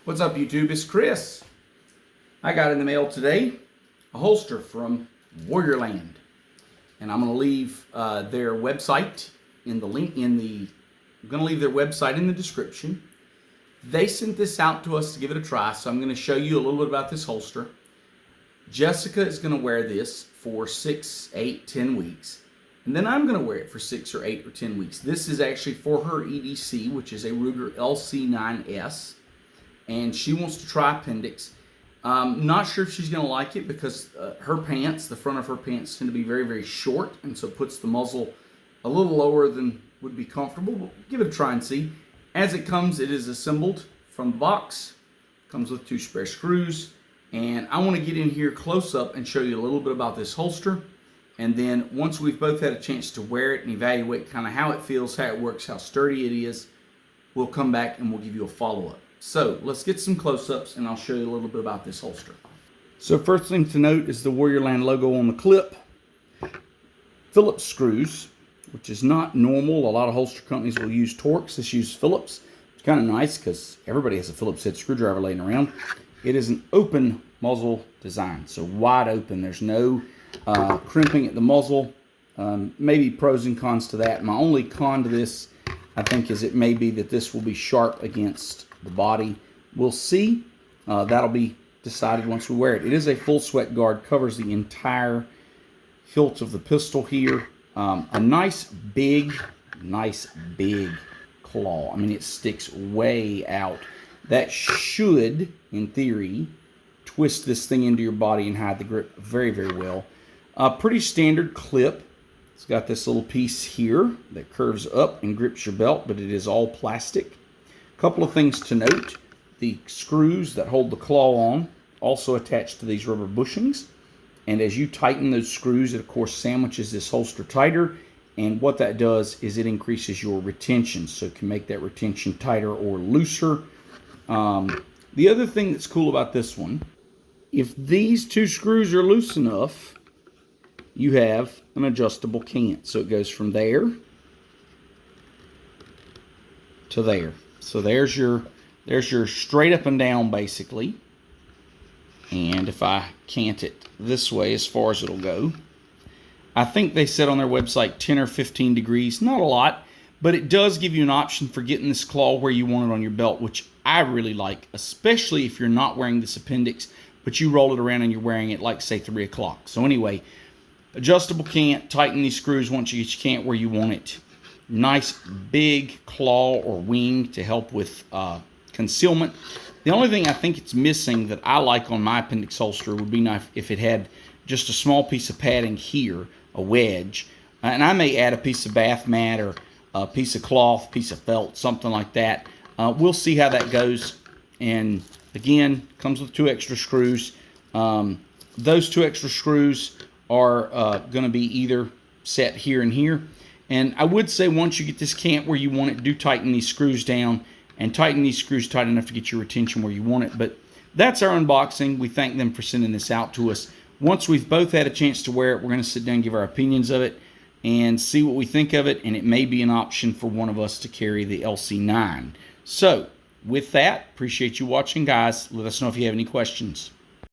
What's up, YouTube? It's Chris. I got in the mail today a holster from Warriorland, and I'm going to leave their website in the link I'm going to leave their website in the description. They sent this out to us to give it a try, so I'm going to show you a little bit about this holster. Jessica is going to wear this for 6, 8, 10 weeks, and then I'm going to wear it for 6 or 8 or 10 weeks. This is actually for her EDC, which is a Ruger LC9S. And she wants to try appendix. Not sure if she's going to like it because her pants, the front of her pants, tend to be very, very short, and so it puts the muzzle a little lower than would be comfortable. But give it a try and see. As it comes, it is assembled from the box. Comes with 2 spare screws. And I want to get in here close up and show you a little bit about this holster. And then once we've both had a chance to wear it and evaluate kind of how it feels, how it works, how sturdy it is, we'll come back and we'll give you a follow-up. So let's get some close-ups and I'll show you a little bit about this holster. So first thing to note is the Warriorland logo on the clip. Phillips screws, which is not normal. A lot of holster companies will use Torx. This uses Phillips. It's kind of nice because everybody has a Phillips head screwdriver laying around. It is an open muzzle design, so wide open. There's no crimping at the muzzle. Maybe pros and cons to that. My only con to this, I think, is it may be that this will be sharp against the body. We'll see. That'll be decided once we wear it. It is a full sweat guard, covers the entire hilt of the pistol here. A nice big claw. I mean, it sticks way out. That should, in theory, twist this thing into your body and hide the grip very, very well. Pretty standard clip. It's got this little piece here that curves up and grips your belt, but it is all plastic. Couple of things to note: the screws that hold the claw on also attached to these rubber bushings, and as you tighten those screws, it of course sandwiches this holster tighter, and what that does is it increases your retention, so it can make that retention tighter or looser. The other thing that's cool about this one, if these 2 screws are loose enough, you have an adjustable cant, so it goes from there to there. So there's your straight up and down, basically. And if I cant it this way as far as it'll go, I think they said on their website 10 or 15 degrees. Not a lot, but it does give you an option for getting this claw where you want it on your belt, which I really like, especially if you're not wearing this appendix, but you roll it around and you're wearing it like, say, 3 o'clock. So anyway, adjustable cant, tighten these screws once you get your cant where you want it. Nice big claw or wing to help with concealment. The only thing I think it's missing that I like on my appendix holster would be nice if it had just a small piece of padding here, a wedge. And I may add a piece of bath mat or a piece of cloth, piece of felt, something like that. We'll see how that goes. And again, comes with 2 extra screws. Those 2 extra screws are going to be either set here and here. And I would say once you get this cant where you want it, do tighten these screws down and tighten these screws tight enough to get your retention where you want it. But that's our unboxing. We thank them for sending this out to us. Once we've both had a chance to wear it, we're going to sit down and give our opinions of it and see what we think of it. And it may be an option for one of us to carry the LC9. So with that, appreciate you watching, guys. Let us know if you have any questions.